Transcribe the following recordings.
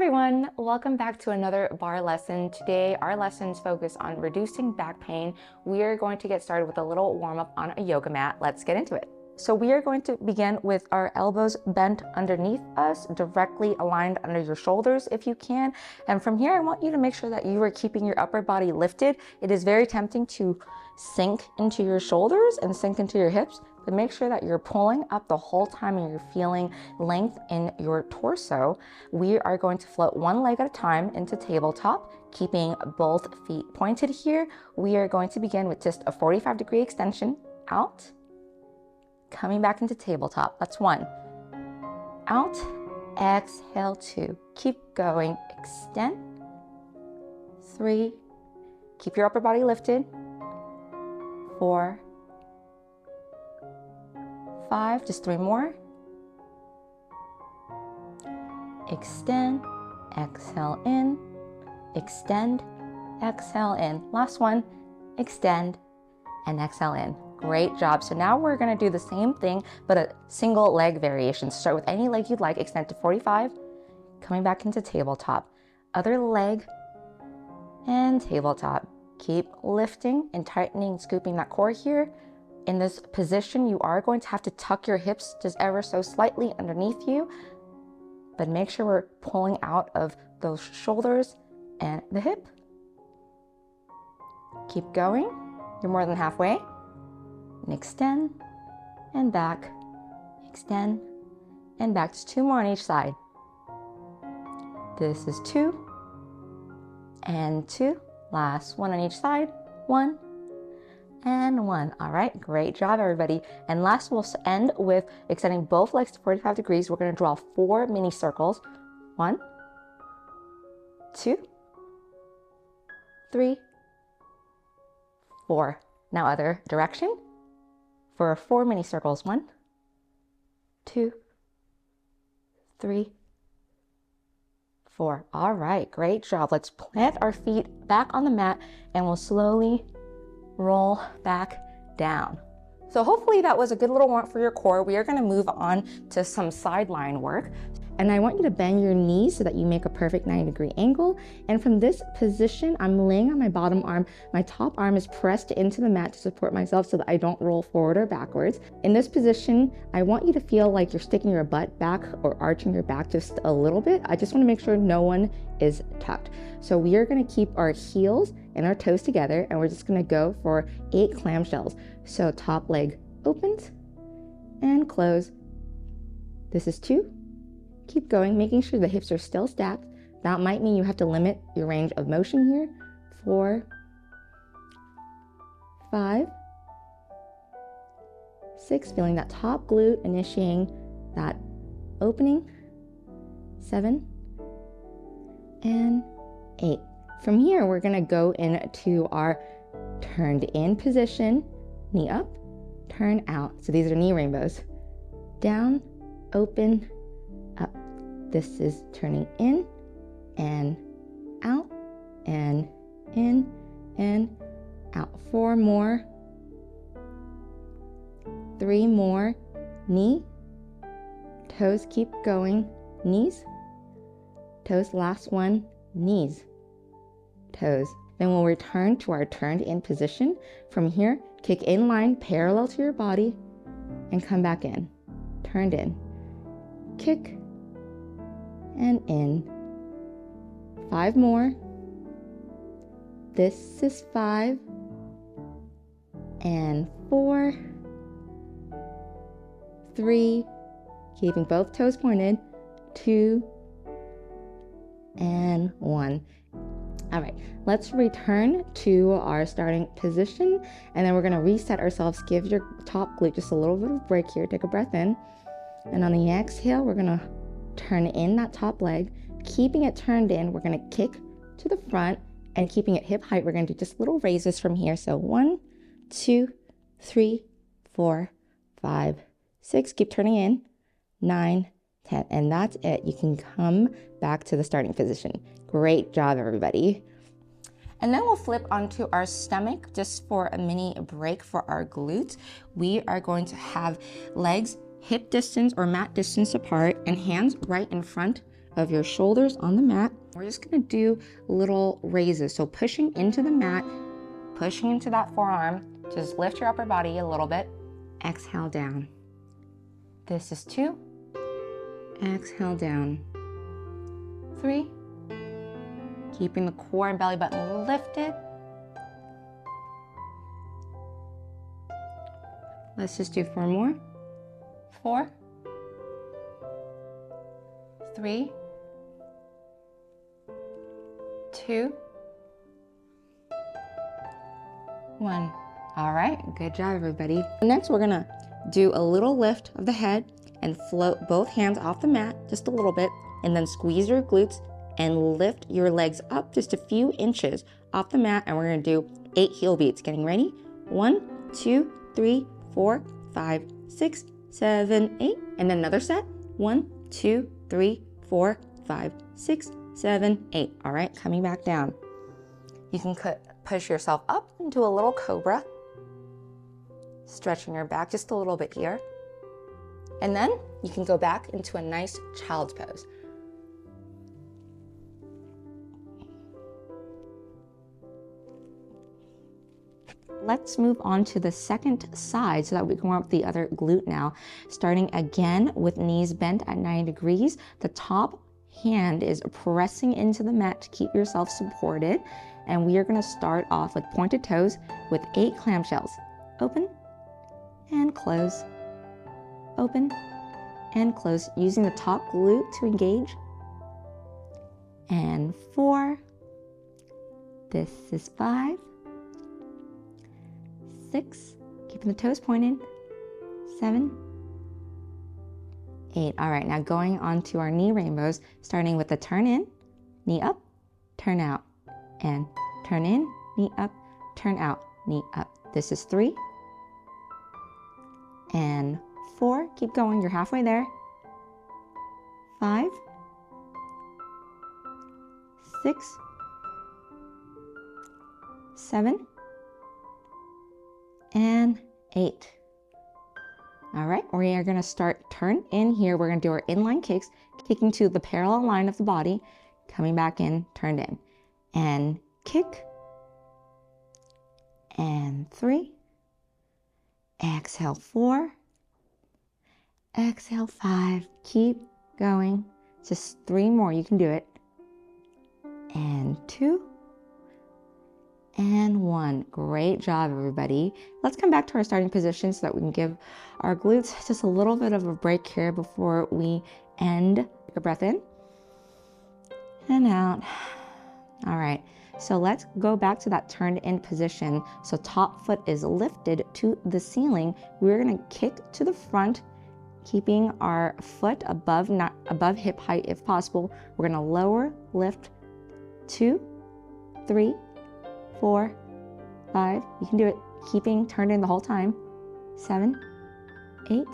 everyone, welcome back to another barre lesson. Today our lessons focus on reducing back pain. We are going to get started with a little warm-up on a yoga mat. Let's get into it. So we are going to begin with our elbows bent underneath us, directly aligned under your shoulders if you can. And from here, I want you to make sure that you are keeping your upper body lifted. It is very tempting to sink into your shoulders and sink into your hips, but make sure that you're pulling up the whole time and you're feeling length in your torso. We are going to float one leg at a time into tabletop, keeping both feet pointed here. We are going to begin with just a 45-degree extension out, coming back into tabletop. That's one. Out, exhale, two. Keep going, extend. Three, keep your upper body lifted. 4, 5, just 3 more. Extend, exhale in, extend, exhale in. Last one, extend and exhale in. Great job. So now we're gonna do the same thing, but a single leg variation. Start with any leg you'd like, extend to 45, coming back into tabletop. Other leg and tabletop. Keep lifting and tightening, scooping that core here. In this position, you are going to have to tuck your hips just ever so slightly underneath you, but make sure we're pulling out of those shoulders and the hip. Keep going. You're more than halfway. And extend and back, extend and back. Just 2 more on each side. This is 2 and 2. Last one on each side, 1 and 1. All right, great job, everybody. And last, we'll end with extending both legs to 45 degrees. We're gonna draw 4 mini circles. 1, 2, 3, 4. Now other direction for 4 mini circles. 1, 2, 3, 4. All right, great job. Let's plant our feet back on the mat and we'll slowly roll back down. So hopefully that was a good little warm-up for your core. We are gonna move on to some sideline work. And I want you to bend your knees so that you make a perfect 90-degree angle. And from this position, I'm laying on my bottom arm. My top arm is pressed into the mat to support myself so that I don't roll forward or backwards. In this position, I want you to feel like you're sticking your butt back or arching your back just a little bit. I just want to make sure no one is tucked. So we are going to keep our heels and our toes together, and we're just going to go for 8 clamshells. So top leg opens and close. This is 2. Keep going, making sure the hips are still stacked. That might mean you have to limit your range of motion here. 4, 5, 6, feeling that top glute, initiating that opening. 7 and 8. From here, we're gonna go into our turned in position, knee up, turn out. So these are knee rainbows. Down, open, up. This is turning in and out and in and out. 4 more. 3 more. Knee. Toes keep going. Knees. Toes. Last one. Knees. Toes. Then we'll return to our turned in position. From here, kick in line parallel to your body and come back in. Turned in. Kick and in. 5 more. This is 5 and 4, 3, keeping both toes pointed, 2 and 1. All right, let's return to our starting position, and then we're gonna reset ourselves. Give your top glute just a little bit of a break here. Take a breath in, and on the exhale, we're gonna turn in that top leg. Keeping it turned in, we're gonna kick to the front, and keeping it hip height, we're gonna do just little raises from here. So 1, 2, 3, 4, 5, 6, keep turning in, 9, 10, and that's it. You can come back to the starting position. Great job, everybody. And then we'll flip onto our stomach just for a mini break for our glutes. We are going to have legs hip distance or mat distance apart and hands right in front of your shoulders on the mat. We're just gonna do little raises. So pushing into the mat, pushing into that forearm, just lift your upper body a little bit. Exhale down. This is 2. Exhale down. 3. Keeping the core and belly button lifted. Let's just do 4 more. 4. 3. 2. 1. All right, good job, everybody. Next, we're gonna do a little lift of the head and float both hands off the mat just a little bit, and then squeeze your glutes and lift your legs up just a few inches off the mat, and we're gonna do 8 heel beats. Getting ready? 1, 2, 3, 4, 5, 6, 7, 8. And then another set. 1, 2, 3, 4, 5, 6, 7, 8. All right, coming back down. You can push yourself up into a little cobra, stretching your back just a little bit here. And then you can go back into a nice child's pose. Let's move on to the second side so that we can warm up the other glute now. Starting again with knees bent at 90 degrees. The top hand is pressing into the mat to keep yourself supported. And we are going to start off with pointed toes with 8 clamshells. Open and close. Open and close, using the top glute to engage. And 4. This is 5. 6, keeping the toes pointed. 7, 8. All right, now going on to our knee rainbows, starting with the turn in, knee up, turn out, and turn in, knee up, turn out, knee up. This is 3 and 4. Keep going, you're halfway there. 5, 6, 7, and 8. All right, we are gonna start turn in here. We're gonna do our inline kicks, kicking to the parallel line of the body, coming back in, turned in, and kick, and 3, exhale 4, exhale 5, keep going, just 3 more, you can do it, and 2, and 1. Great job, everybody. Let's come back to our starting position so that we can give our glutes just a little bit of a break here before we end. Take a breath in and out. All right, so let's go back to that turned in position. So top foot is lifted to the ceiling. We're gonna kick to the front, keeping our foot above hip height if possible. We're gonna lower, lift, 2, 3, 4, 5, you can do it, keeping turned in the whole time. 7, 8,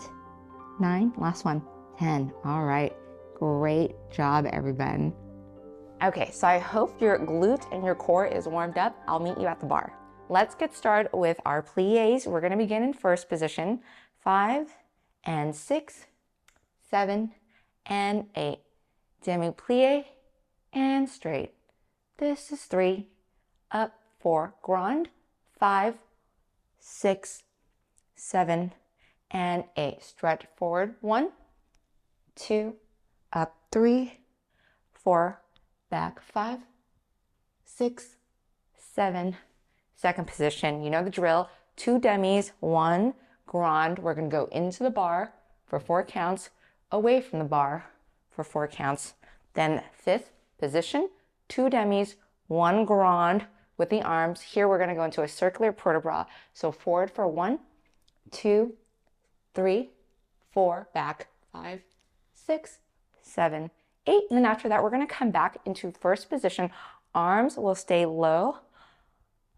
9, last one, 10. All right, great job, everyone. Okay, so I hope your glute and your core is warmed up. I'll meet you at the bar. Let's get started with our plies. We're gonna begin in first position. 5 and 6, 7 and 8. Demi plie and straight. This is 3, up, 4, grand, 5, 6, 7, and 8. Stretch forward, 1, 2, up, 3, 4, back, 5, 6, 7. Second position, you know the drill. 2 demis, 1 grand. We're gonna go into the bar for 4 counts, away from the bar for 4 counts. Then fifth position, 2 demis, 1 grand, with the arms. Here we're going to go into a circular port bras. So forward for 1, 2, 3, 4, back, 5, 6, 7, 8. And then after that, we're going to come back into first position. Arms will stay low.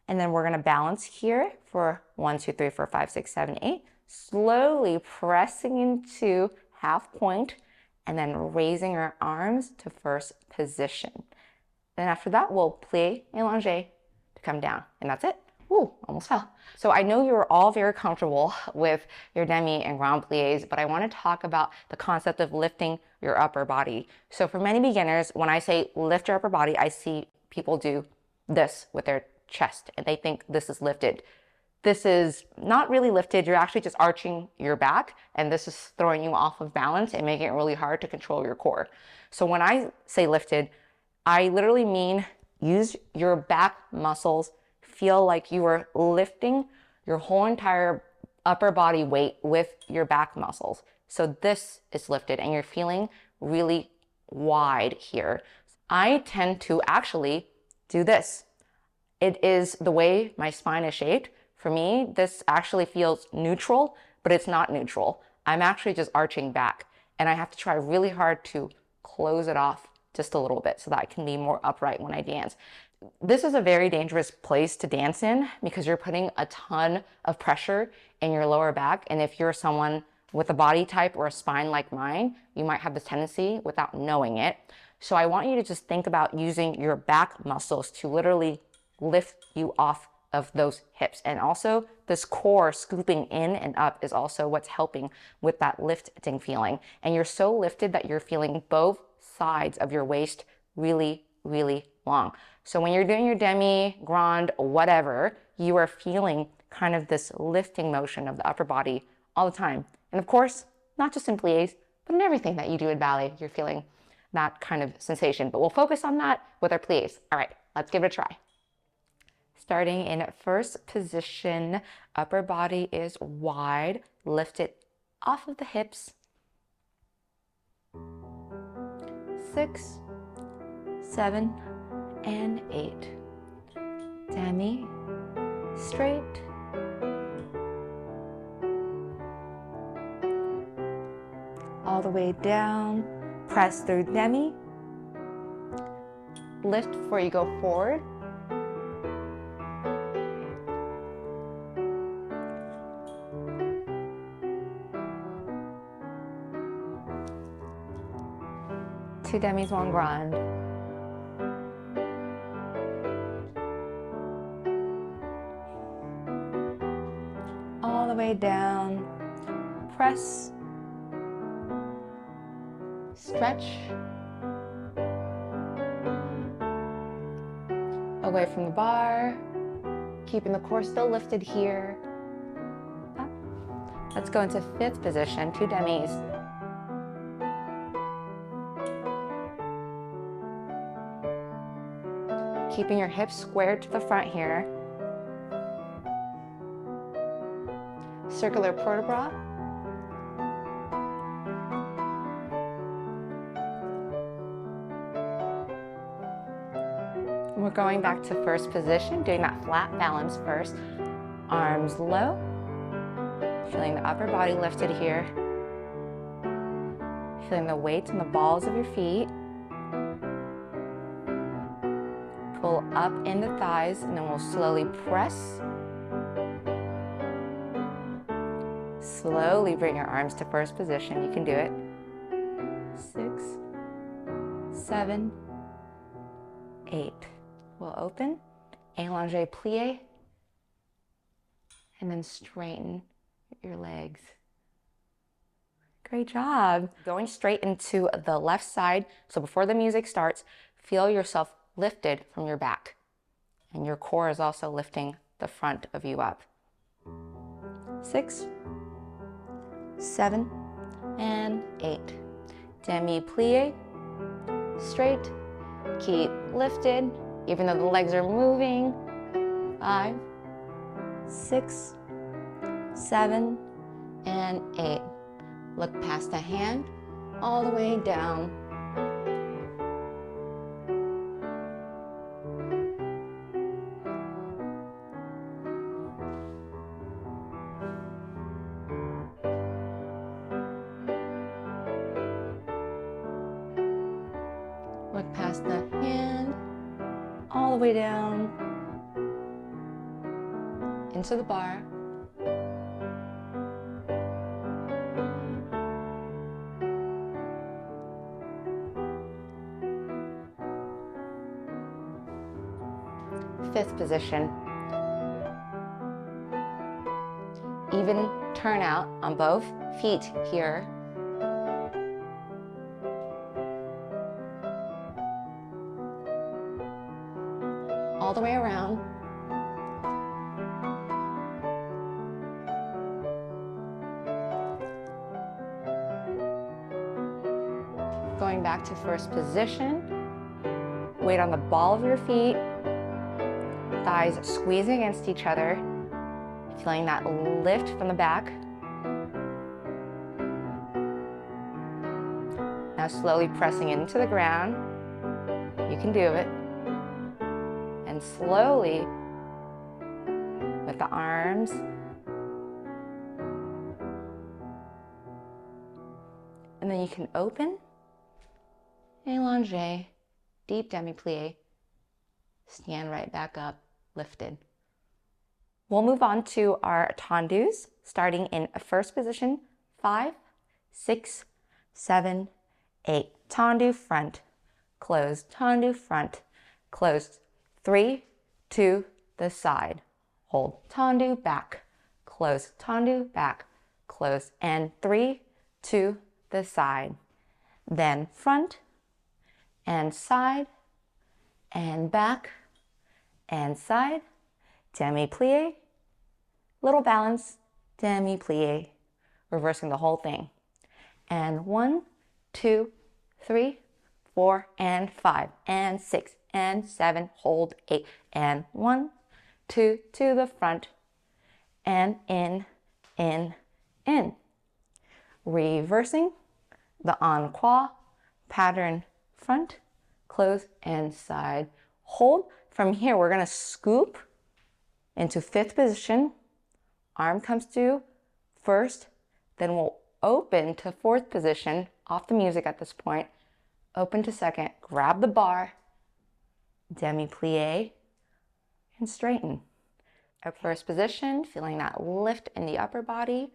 And then we're going to balance here for 1, 2, 3, 4, 5, 6, 7, 8. Slowly pressing into half point and then raising our arms to first position. Then after that, we'll plie, allongé, come down, and that's it. Ooh, almost fell. So I know you're all very comfortable with your demi and grand plies, but I want to talk about the concept of lifting your upper body. So for many beginners, when I say lift your upper body, I see people do this with their chest and they think this is lifted. This is not really lifted. You're actually just arching your back, and this is throwing you off of balance and making it really hard to control your core. So when I say lifted, I literally mean use your back muscles. Feel like you are lifting your whole entire upper body weight with your back muscles. So this is lifted and you're feeling really wide here. I tend to actually do this. It is the way my spine is shaped. For me, this actually feels neutral, but it's not neutral. I'm actually just arching back, and I have to try really hard to close it off just a little bit so that I can be more upright when I dance. This is a very dangerous place to dance in because you're putting a ton of pressure in your lower back. And if you're someone with a body type or a spine like mine, you might have this tendency without knowing it. So I want you to just think about using your back muscles to literally lift you off of those hips. And also this core scooping in and up is also what's helping with that lifting feeling. And you're so lifted that you're feeling both sides of your waist really, really long. So when you're doing your demi, grand, whatever, you are feeling kind of this lifting motion of the upper body all the time. And of course, not just in plies, but in everything that you do in ballet, you're feeling that kind of sensation. But we'll focus on that with our plies. All right, let's give it a try. Starting in first position, upper body is wide, lift it off of the hips. 6, 7, and 8. Demi, straight. All the way down, press through demi. Lift before you go forward. Two demis, one grand. All the way down, press, stretch, away from the bar, keeping the core still lifted here. Up. Let's go into fifth position, two demis. Keeping your hips squared to the front here. Circular port de bras. We're going back to first position, doing that flat balance first. Arms low. Feeling the upper body lifted here. Feeling the weight in the balls of your feet. Pull up in the thighs, and then we'll slowly press. Slowly bring your arms to first position. You can do it. 6, 7, 8. We'll open, allongé plie, and then straighten your legs. Great job. Going straight into the left side. So before the music starts, feel yourself lifted from your back. And your core is also lifting the front of you up. 6, 7, and 8. Demi plie, straight, keep lifted, even though the legs are moving. 5, 6, 7, and 8. Look past the hand, all the way down. Look past the hand, all the way down, into the bar. Fifth position. even turnout on both feet here. All the way around. Going back to first position. Weight on the ball of your feet. Thighs squeezing against each other. Feeling that lift from the back. Now slowly pressing into the ground. You can do it. And slowly, with the arms, and then you can open, allongé, deep demi-plie, stand right back up, lifted. We'll move on to our tendus, starting in first position, 5, 6, 7, 8. Tendu front, close, tendu front, close. 3, 2, the side. Hold, tendu, back, close, tendu, back, close. And 3, 2, the side. Then front and side and back and side. Demi-plie, little balance, demi-plie. Reversing the whole thing. And 1, 2, 3, 4, and 5, and 6, and 7, hold 8, and 1, 2, to the front, and in, in. Reversing the en croix pattern, front, close, and side. Hold. From here, we're gonna scoop into 5th position. Arm comes to first, then we'll open to 4th position, off the music at this point. Open to 2nd, grab the bar, demi-plie, and straighten. Okay. First position, feeling that lift in the upper body.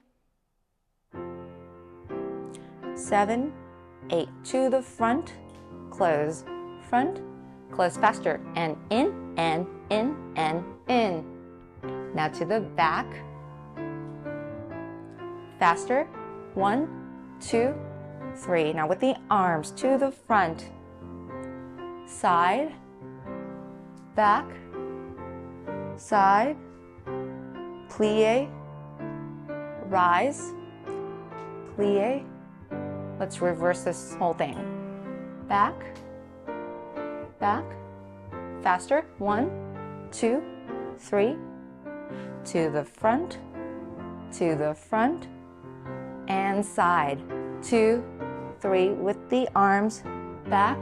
7, 8, to the front, close, faster, and in, and in, and in. Now to the back, faster, 1, 2, 3. Now with the arms to the front, side, back, side, plie, rise, plie. Let's reverse this whole thing. Back, back, faster, 1, 2, 3, to the front, and side, 2, 3, with the arms, back,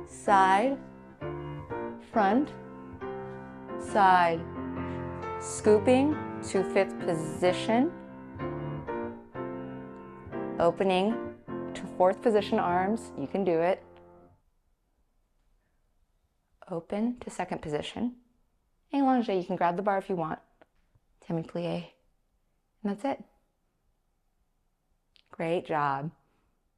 side, front, side, scooping to 5th position, opening to 4th position arms, you can do it, open to 2nd position, allongé, you can grab the bar if you want, demi-plie, and that's it. Great job.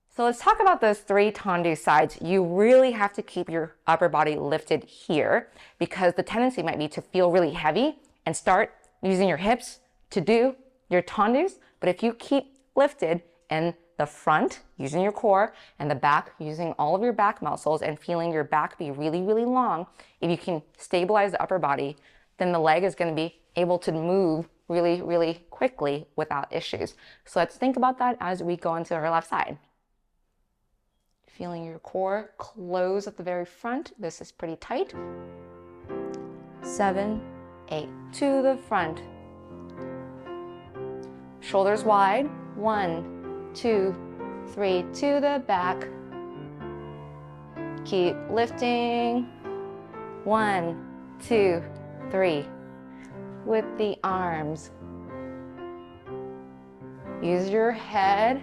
So let's talk about those 3 tendu sides. You really have to keep your upper body lifted here because the tendency might be to feel really heavy and start using your hips to do your tendus. But if you keep lifted in the front, using your core, and the back, using all of your back muscles and feeling your back be really, really long, if you can stabilize the upper body, then the leg is going to be able to move really, really quickly without issues. So let's think about that as we go into our left side. Feeling your core close at the very front. This is pretty tight. 7, 8, to the front. Shoulders wide. 1, 2, 3, to the back. Keep lifting. 1, 2, 3. With the arms. Use your head.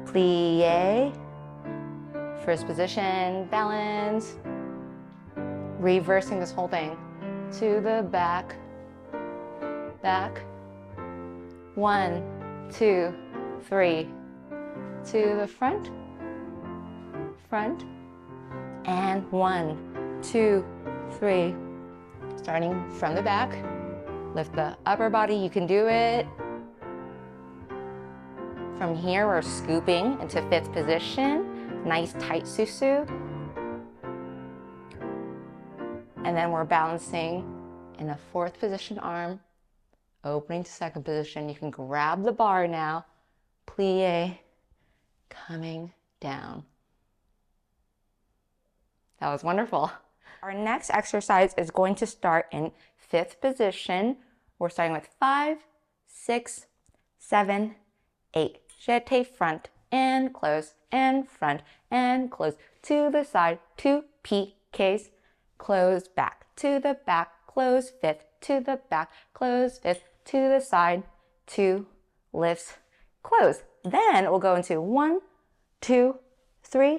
Plie. First position, balance. Reversing this whole thing. To the back. Back. 1, 2, 3. To the front. Front. And 1, 2, 3. Starting from the back, Lift the upper body, you can do it. From here, we're scooping into 5th position. Nice tight susu. And then we're balancing in a 4th position arm, opening to 2nd position. You can grab the bar now, plie, coming down. That was wonderful. Our next exercise is going to start in 5th position. We're starting with 5, 6, 7, 8. Jete, front and close and front and close to the side, 2 PKs, close back to the back, close 5th to the back, close 5th to the side, 2 lifts, close. Then we'll go into 1, 2, 3,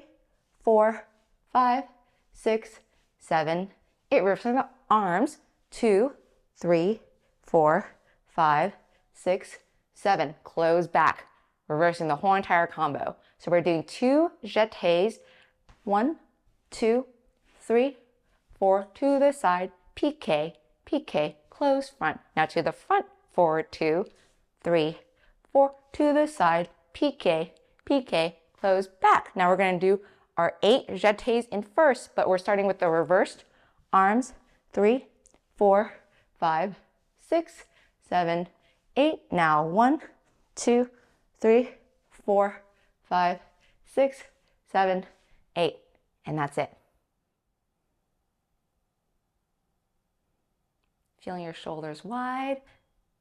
4, 5, 6, 7, 8. Reversing the arms, 2, 3, 4, 5, 6, 7. Close back. Reversing the whole entire combo. So we're doing 2 jetés, 1, 2, 3, 4 to the side, PK, PK, close front. Now to the front, forward 2, 3, 4 to the side, PK, PK, close back. Now we're going to do our 8 jetés in first, but we're starting with the reversed arms, 3, 4, 5, 6, 7, 8. Now 1, 2, 3, 4, 5, 6, 7, 8. And that's it. Feeling your shoulders wide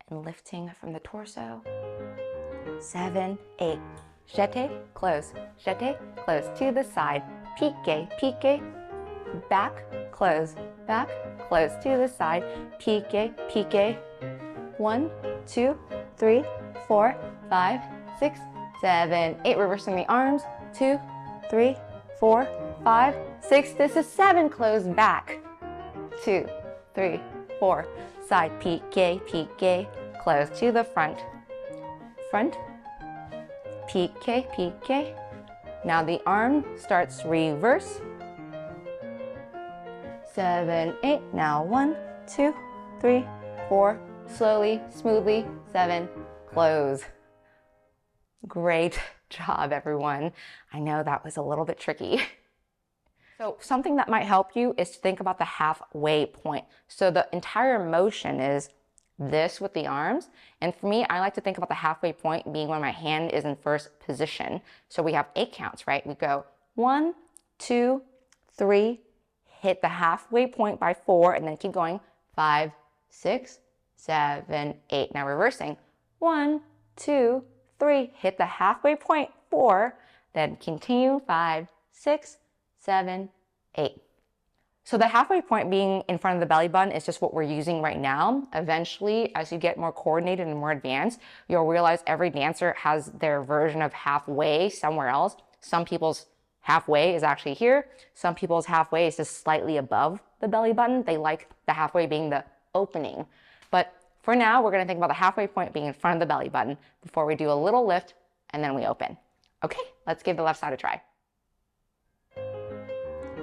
and lifting from the torso. 7, 8. Jete, close. Jete, close to the side. Pique, pique. Back, close. Back, close to the side. Pique, pique. 1, 2, 3, 4, 5, 6, 7, 8. Reversing the arms. 2, 3, 4, 5, 6. This is 7. Close back. 2, 3, 4. Side pique, pique. Close to the front. Front. Pique, pique. Now the arm starts reverse. 7, 8. Now 1, 2, 3, 4. Slowly, smoothly. 7. Close. Great job, everyone. I know that was a little bit tricky. So something that might help you is to think about the halfway point. So the entire motion is this with the arms. And for me, I like to think about the halfway point being when my hand is in first position. So we have 8 counts, right? We go 1, 2, 3, hit the halfway point by 4, and then keep going 5, 6, 7, 8. Now reversing 1, 2, 3, hit the halfway point 4, then continue 5, 6, 7, 8. So the halfway point being in front of the belly button is just what we're using right now. Eventually, as you get more coordinated and more advanced, you'll realize every dancer has their version of halfway somewhere else. Some people's halfway is actually here. Some people's halfway is just slightly above the belly button. They like the halfway being the opening. But for now, we're gonna think about the halfway point being in front of the belly button before we do a little lift and then we open. Okay, let's give the left side a try.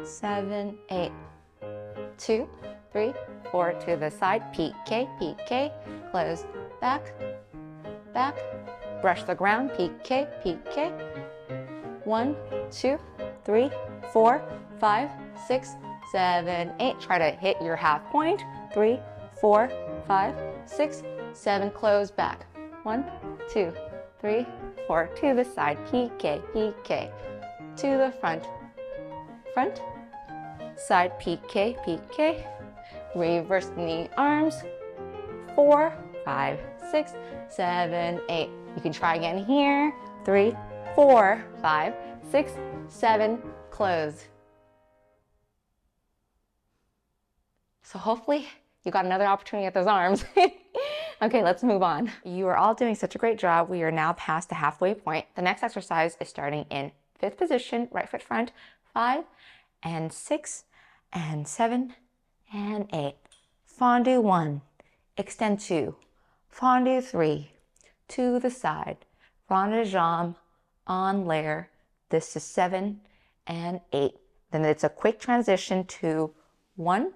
7, 8. 2, 3, 4 to the side. PK, PK. Close. Back, back. Brush the ground. PK, PK. 1, 2, 3, 4, 5, 6, 7, 8. Try to hit your half point. 3, 4, 5, 6, 7. Close back. 1, 2, 3, 4 to the side. PK, PK. To the front. Front. Side PK, PK. Reverse the arms. 4, 5, 6, 7, 8. You can try again here. 3, 4, 5, 6, 7. Close. So hopefully you got another opportunity at those arms. Okay, let's move on. You are all doing such a great job. We are now past the halfway point. The next exercise is starting in 5th position, right foot front. 5 and 6 and 7 and 8. Fondue 1, extend 2, fondue 3, to the side, ronde jambe, en l'air. This is 7 and 8. Then it's a quick transition to 1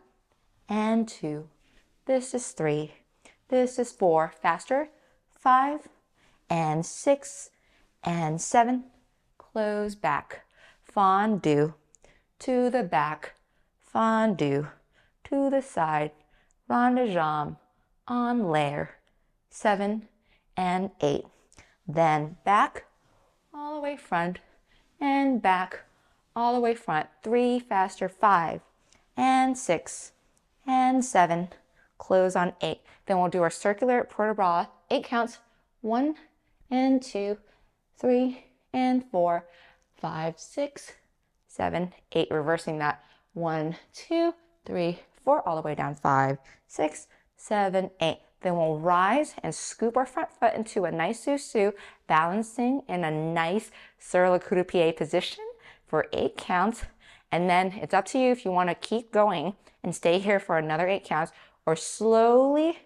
and 2. This is 3. This is 4. Faster. 5 and 6 and 7. Close back. Fondue to the back. Fondue to the side. Ronde jambe on layer. 7 and 8. Then back, all the way front, and back, all the way front. 3, faster. 5 and 6 and 7. Close on 8. Then we'll do our circular port de bras. 8 counts. 1 and 2, 3 and 4, 5, 6, 7, 8. Reversing that. 1, 2, 3, 4, all the way down. 5, 6, 7, 8. Then we'll rise and scoop our front foot into a nice sous-sus, balancing in a nice sur le coup de pied position for 8 counts. And then it's up to you if you want to keep going and stay here for another 8 counts, or slowly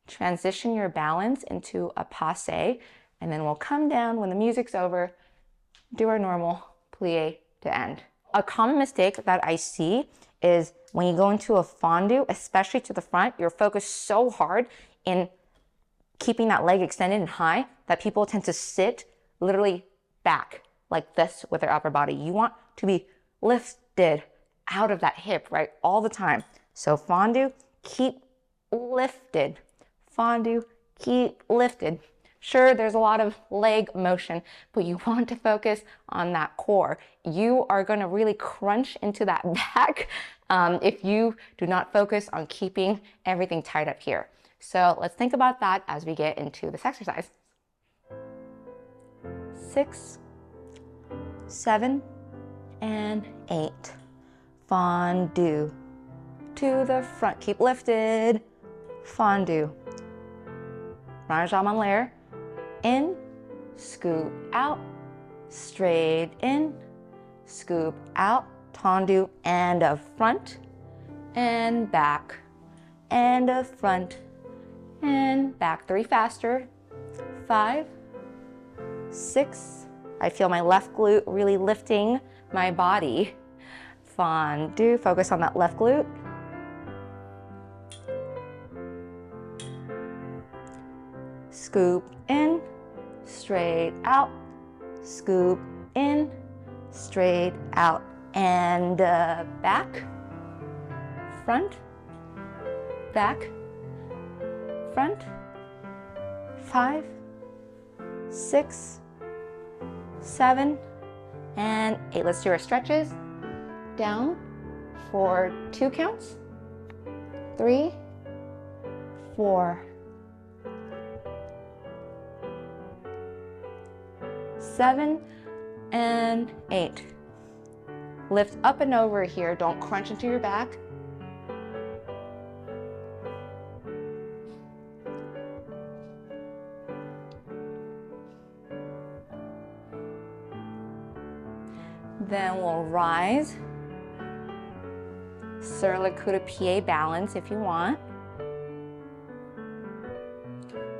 transition your balance into a passe. And then we'll come down when the music's over, do our normal plie to end. A common mistake that I see is when you go into a fondue, especially to the front, you're focused so hard in keeping that leg extended and high that people tend to sit literally back like this with their upper body. You want to be lifted out of that hip, right, all the time. So fondue, keep lifted. Fondue, keep lifted. Sure, there's a lot of leg motion, but you want to focus on that core. You are going to really crunch into that back if you do not focus on keeping everything tight up here. So let's think about that as we get into this exercise. 6, 7, and 8. Fondue to the front. Keep lifted. Fondue. Ronde jambe on layer. In, scoop out, straight in, scoop out, tendu, and a front, and back, and a front, and back. 3 faster. 5, 6. I feel my left glute really lifting my body. Fondue, focus on that left glute. Scoop in, straight out, scoop in, straight out, and back, front, back, front. 5, 6, 7, and 8. Let's do our stretches. Down for 2 counts. 3, 4, 7, and 8. Lift up and over here. Don't crunch into your back. Then we'll rise. Sur le coup de pied balance if you want.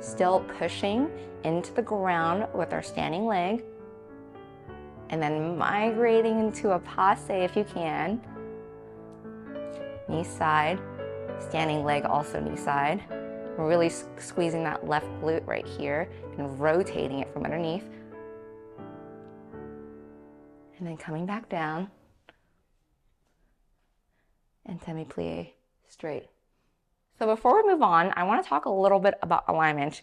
Still pushing into the ground with our standing leg. And then migrating into a passe if you can. Knee side, standing leg also knee side. We're really squeezing that left glute right here and rotating it from underneath. And then coming back down. And semi-plie straight. So before we move on, I want to talk a little bit about alignment.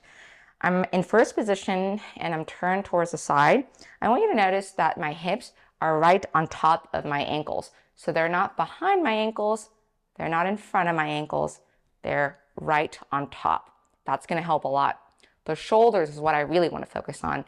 I'm in first position and I'm turned towards the side. I want you to notice that my hips are right on top of my ankles. So they're not behind my ankles, they're not in front of my ankles, they're right on top. That's going to help a lot. The shoulders is what I really want to focus on.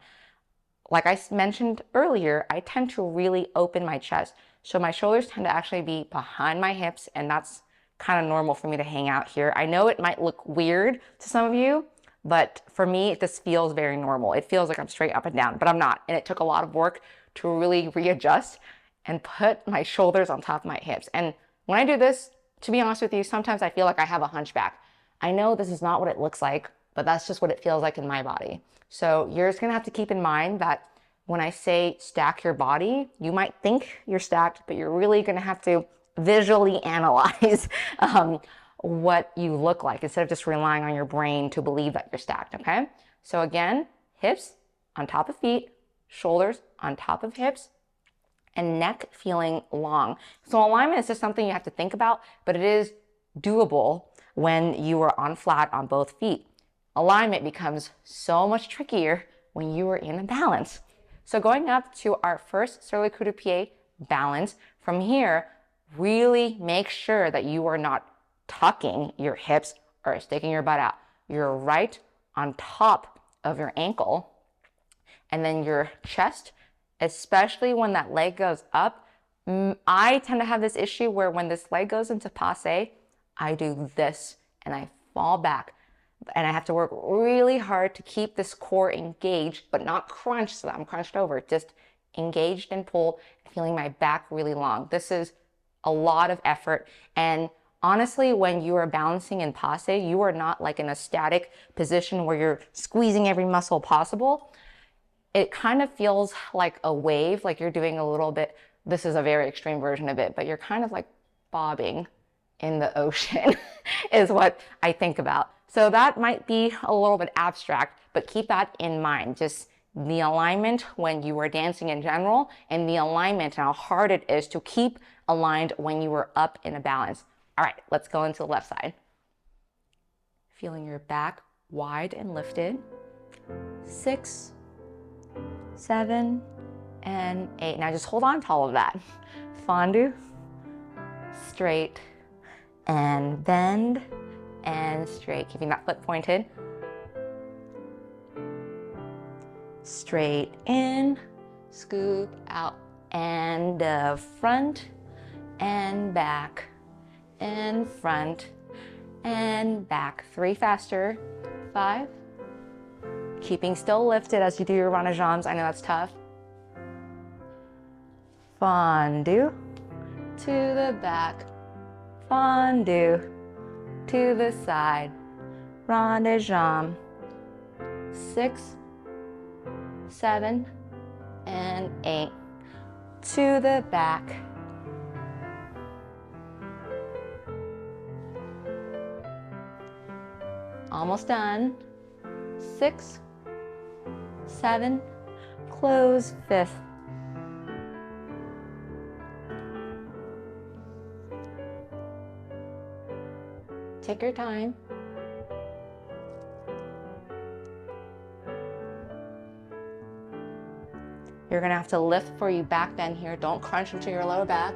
Like I mentioned earlier, I tend to really open my chest. So my shoulders tend to actually be behind my hips, and that's kind of normal for me to hang out here. I know it might look weird to some of you, but for me, this feels very normal. It feels like I'm straight up and down, but I'm not. And it took a lot of work to really readjust and put my shoulders on top of my hips. And when I do this, to be honest with you, sometimes I feel like I have a hunchback. I know this is not what it looks like, but that's just what it feels like in my body. So you're just gonna have to keep in mind that when I say stack your body, you might think you're stacked, but you're really gonna have to visually analyze what you look like instead of just relying on your brain to believe that you're stacked, okay? So again, hips on top of feet, shoulders on top of hips, and neck feeling long. So alignment is just something you have to think about, but it is doable when you are on flat on both feet. Alignment becomes so much trickier when you are in a balance. So going up to our first sur le coup de pied balance, from here, really make sure that you are not tucking your hips or sticking your butt out. You're right on top of your ankle, and then your chest, especially when that leg goes up. I tend to have this issue where when this leg goes into passe, I do this and I fall back. And I have to work really hard to keep this core engaged, but not crunched so that I'm crunched over. Just engaged and pulled, feeling my back really long. This is a lot of effort. And honestly, when you are balancing in passe, you are not like in a static position where you're squeezing every muscle possible. It kind of feels like a wave, like you're doing a little bit, this is a very extreme version of it, but you're kind of like bobbing in the ocean is what I think about. So that might be a little bit abstract, but keep that in mind. Just the alignment when you are dancing in general, and the alignment and how hard it is to keep aligned when you are up in a balance. All right, let's go into the left side. Feeling your back wide and lifted. 6, 7, and 8. Now just hold on to all of that. Tendu, straight, and bend, and straight, keeping that foot pointed. Straight in, scoop out, and front, and back, and front, and back. 3 faster. 5. Keeping still lifted as you do your Ronde jambes. I know that's tough. Tendu, to the back, Tendu, to the side, Ronde jambe. 6, 7, and 8, to the back. Almost done. 6, 7, close 5th. Take your time. You're gonna have to lift for your back bend here. Don't crunch into your lower back.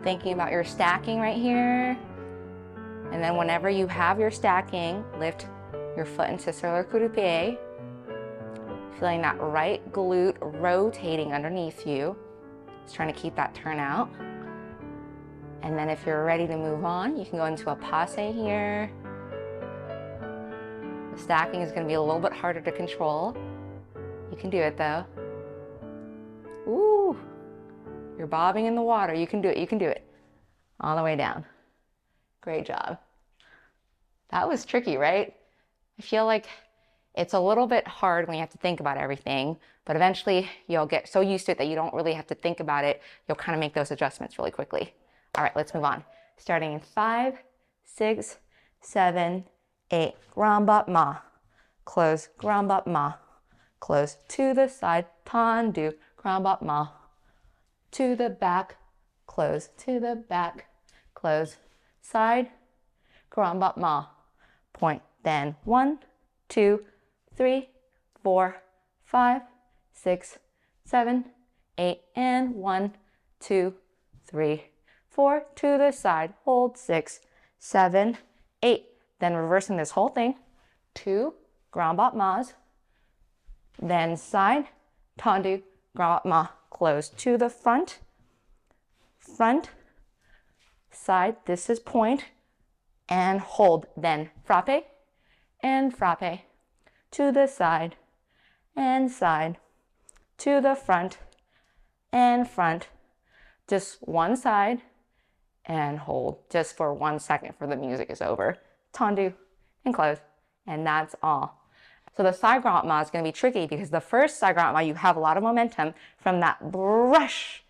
Thinking about your stacking right here. And then whenever you have your stacking, lift your foot into sur le coup de pied. Feeling that right glute rotating underneath you. Just trying to keep that turn out. And then if you're ready to move on, you can go into a passe here. The stacking is going to be a little bit harder to control. You can do it though. Ooh, you're bobbing in the water. You can do it, you can do it. All the way down. Great job. That was tricky, right? I feel like it's a little bit hard when you have to think about everything, but eventually you'll get so used to it that you don't really have to think about it. You'll kind of make those adjustments really quickly. All right, let's move on. Starting in 5, 6, 7, 8. Grand battement. Close, grand battement. Close to the side, tendu, grand battement. To the back, close, to the back, close, side, grand battement. Point, then 1, 2, 3, 4, 5, 6, 7, 8, and 1, 2, 3, 4, to the side, hold 6, 7, 8. Then reversing this whole thing, 2 grand battements, then side, tendu, grand battement, close to the front, front, side, this is point, and hold, then frappe, and frappe, to the side, and side, to the front, and front, just one side, and hold just for 1 second for the music is over. Tendu and close, and that's all. So the side grand ma is going to be tricky because the first side grand ma, you have a lot of momentum from that brush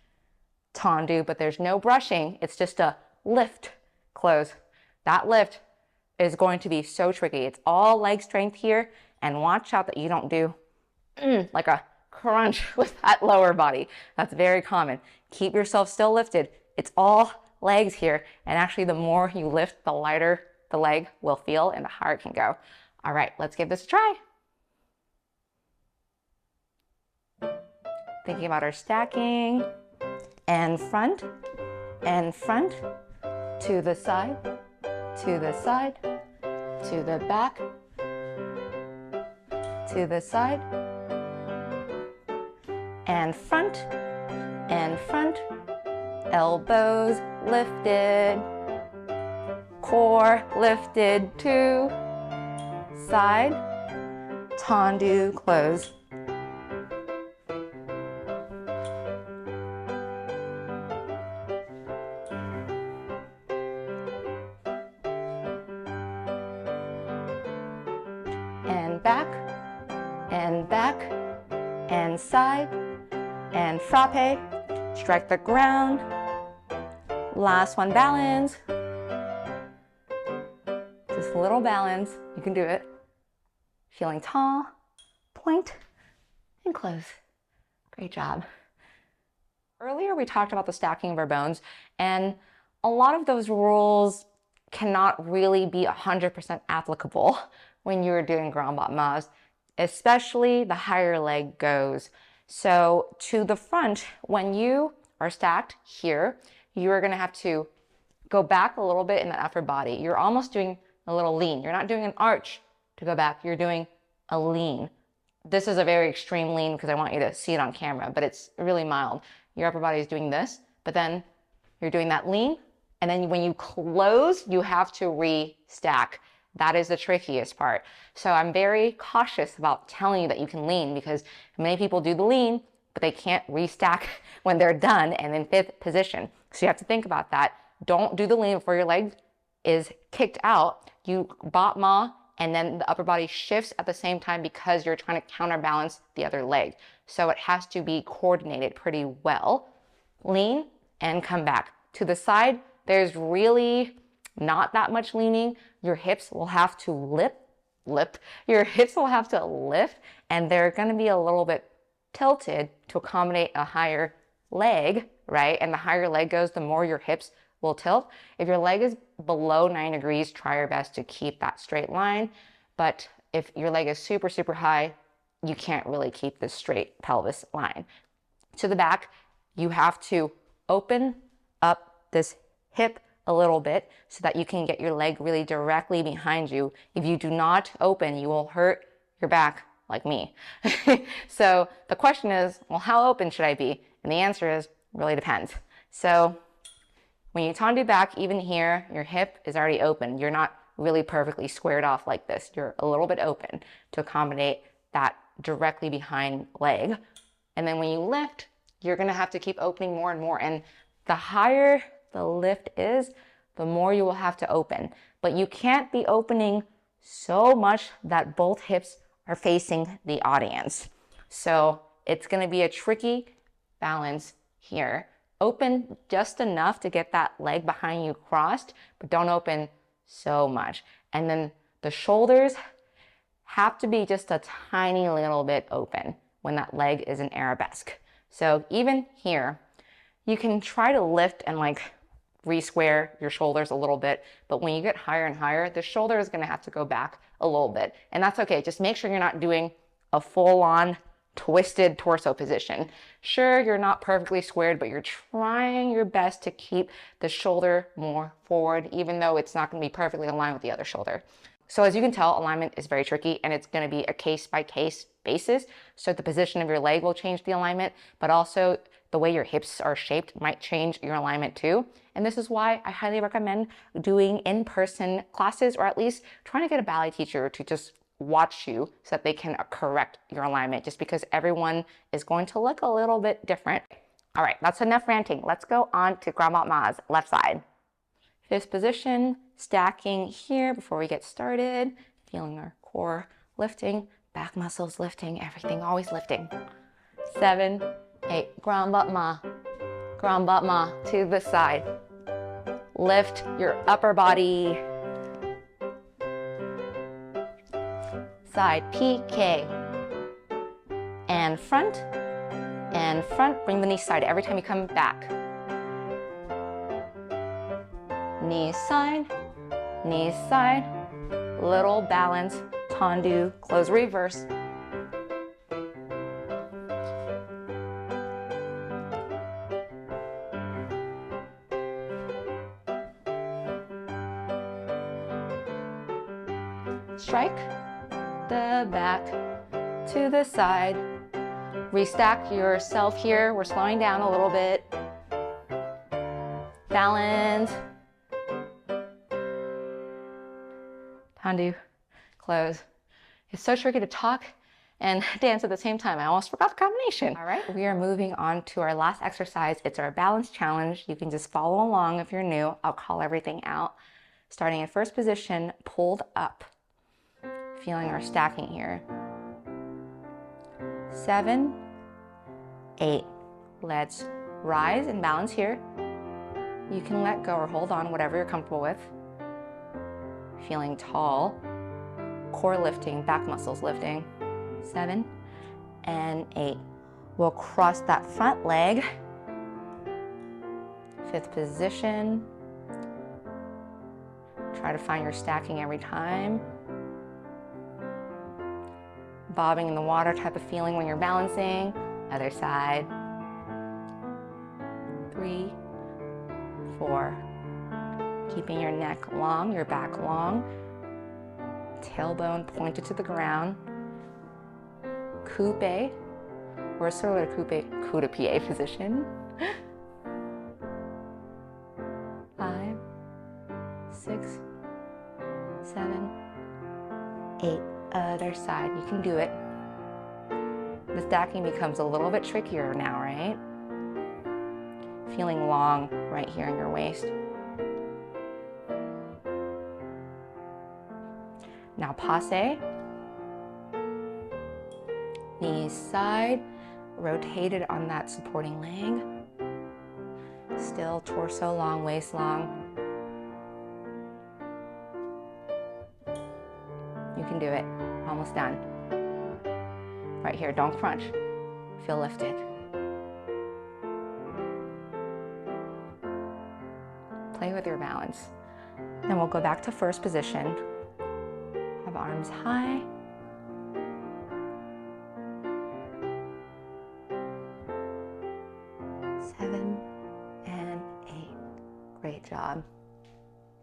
tendu, but there's no brushing. It's just a lift, close. That lift is going to be so tricky. It's all leg strength here, and watch out that you don't do like a crunch with that lower body. That's very common. Keep yourself still lifted. It's all legs here, and actually the more you lift, the lighter the leg will feel and the higher it can go. All right, let's give this a try. Thinking about our stacking, and front, to the side, to the side, to the back, to the side, and front, elbows lifted, core lifted, to side, tendu, close. And back, and side, and frappe, strike the ground. Last one, balance. Just a little balance, you can do it. Feeling tall, point, and close. Great job. Earlier we talked about the stacking of our bones, and a lot of those rules cannot really be 100% applicable when you're doing grand battements, especially the higher leg goes. So to the front, when you are stacked here, you're gonna have to go back a little bit in the upper body. You're almost doing a little lean. You're not doing an arch to go back, you're doing a lean. This is a very extreme lean because I want you to see it on camera, but it's really mild. Your upper body is doing this, but then you're doing that lean, and then when you close, you have to re-stack. That is the trickiest part. So I'm very cautious about telling you that you can lean because many people do the lean, but they can't re-stack when they're done and in fifth position. So you have to think about that. Don't do the lean before your leg is kicked out. You battement, and then the upper body shifts at the same time because you're trying to counterbalance the other leg. So it has to be coordinated pretty well. Lean and come back. To the side, there's really not that much leaning. Your hips will have to lift. Your hips will have to lift, and they're going to be a little bit tilted to accommodate a higher leg, right? And the higher leg goes, the more your hips will tilt. If your leg is below 9 degrees, try your best to keep that straight line. But if your leg is super, super high, you can't really keep this straight pelvis line. To the back, you have to open up this hip a little bit so that you can get your leg really directly behind you. If you do not open, you will hurt your back like me. So the question is, well, how open should I be? And the answer is, really depends. So when you tendu back, even here, your hip is already open. You're not really perfectly squared off like this. You're a little bit open to accommodate that directly behind leg. And then when you lift, you're gonna have to keep opening more and more. And the higher the lift is, the more you will have to open. But you can't be opening so much that both hips are facing the audience. So it's gonna be a tricky balance here. Open just enough to get that leg behind you crossed, but don't open so much. And then the shoulders have to be just a tiny little bit open when that leg is in arabesque. So even here, you can try to lift and like re-square your shoulders a little bit, but when you get higher and higher, the shoulder is gonna have to go back a little bit. And that's okay, just make sure you're not doing a full-on twisted torso position. Sure, you're not perfectly squared, but you're trying your best to keep the shoulder more forward, even though it's not gonna be perfectly aligned with the other shoulder. So as you can tell, alignment is very tricky, and it's gonna be a case-by-case basis. So the position of your leg will change the alignment, but also the way your hips are shaped might change your alignment too. And this is why I highly recommend doing in-person classes, or at least trying to get a ballet teacher to just watch you so that they can correct your alignment, just because everyone is going to look a little bit different. All right, that's enough ranting. Let's go on to grand battements, left side. Fifth position, stacking here before we get started, feeling our core lifting, Back muscles lifting, everything always lifting. 7, 8, grand battement to the side. Lift your upper body. Side PK. And front, bring the knee side every time you come back. Knee side, little balance, tendu, close reverse. Strike the back to the side. Restack yourself here. We're slowing down a little bit. Balance. Tendu, close. It's so tricky to talk and dance at the same time. I almost forgot the combination. All right, we are moving on to our last exercise. It's our balance challenge. You can just follow along if you're new. I'll call everything out. Starting in first position, pulled up. Feeling our stacking here. 7, 8. Let's rise and balance here. You can let go or hold on, whatever you're comfortable with. Feeling tall. Core lifting, back muscles lifting. 7 and 8. We'll cross that front leg. 5th position. Try to find your stacking every time. Bobbing in the water type of feeling when you're balancing. Other side. 3, 4. Keeping your neck long, your back long. Tailbone pointed to the ground. Coupe, or sort of coup de pied position. 5, 6, 7, 8. Other side, you can do it. The stacking becomes a little bit trickier now, right? Feeling long right here in your waist. Now passe. Knees side, rotated on that supporting leg. Still torso long, waist long. You can do it. Almost done. Right here, don't crunch. Feel lifted. Play with your balance. Then we'll go back to first position. Have arms high. Seven and 8. Great job.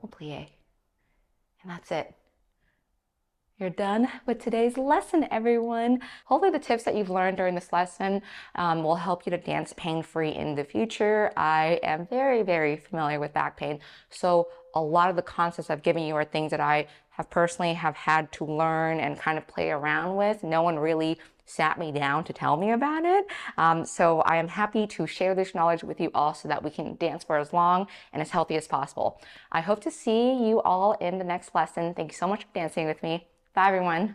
We'll plie. And that's it. You're done with today's lesson, everyone. Hopefully the tips that you've learned during this lesson will help you to dance pain-free in the future. I am very, very familiar with back pain. So a lot of the concepts I've given you are things that I have personally had to learn and kind of play around with. No one really sat me down to tell me about it. So I am happy to share this knowledge with you all so that we can dance for as long and as healthy as possible. I hope to see you all in the next lesson. Thank you so much for dancing with me. Bye, everyone.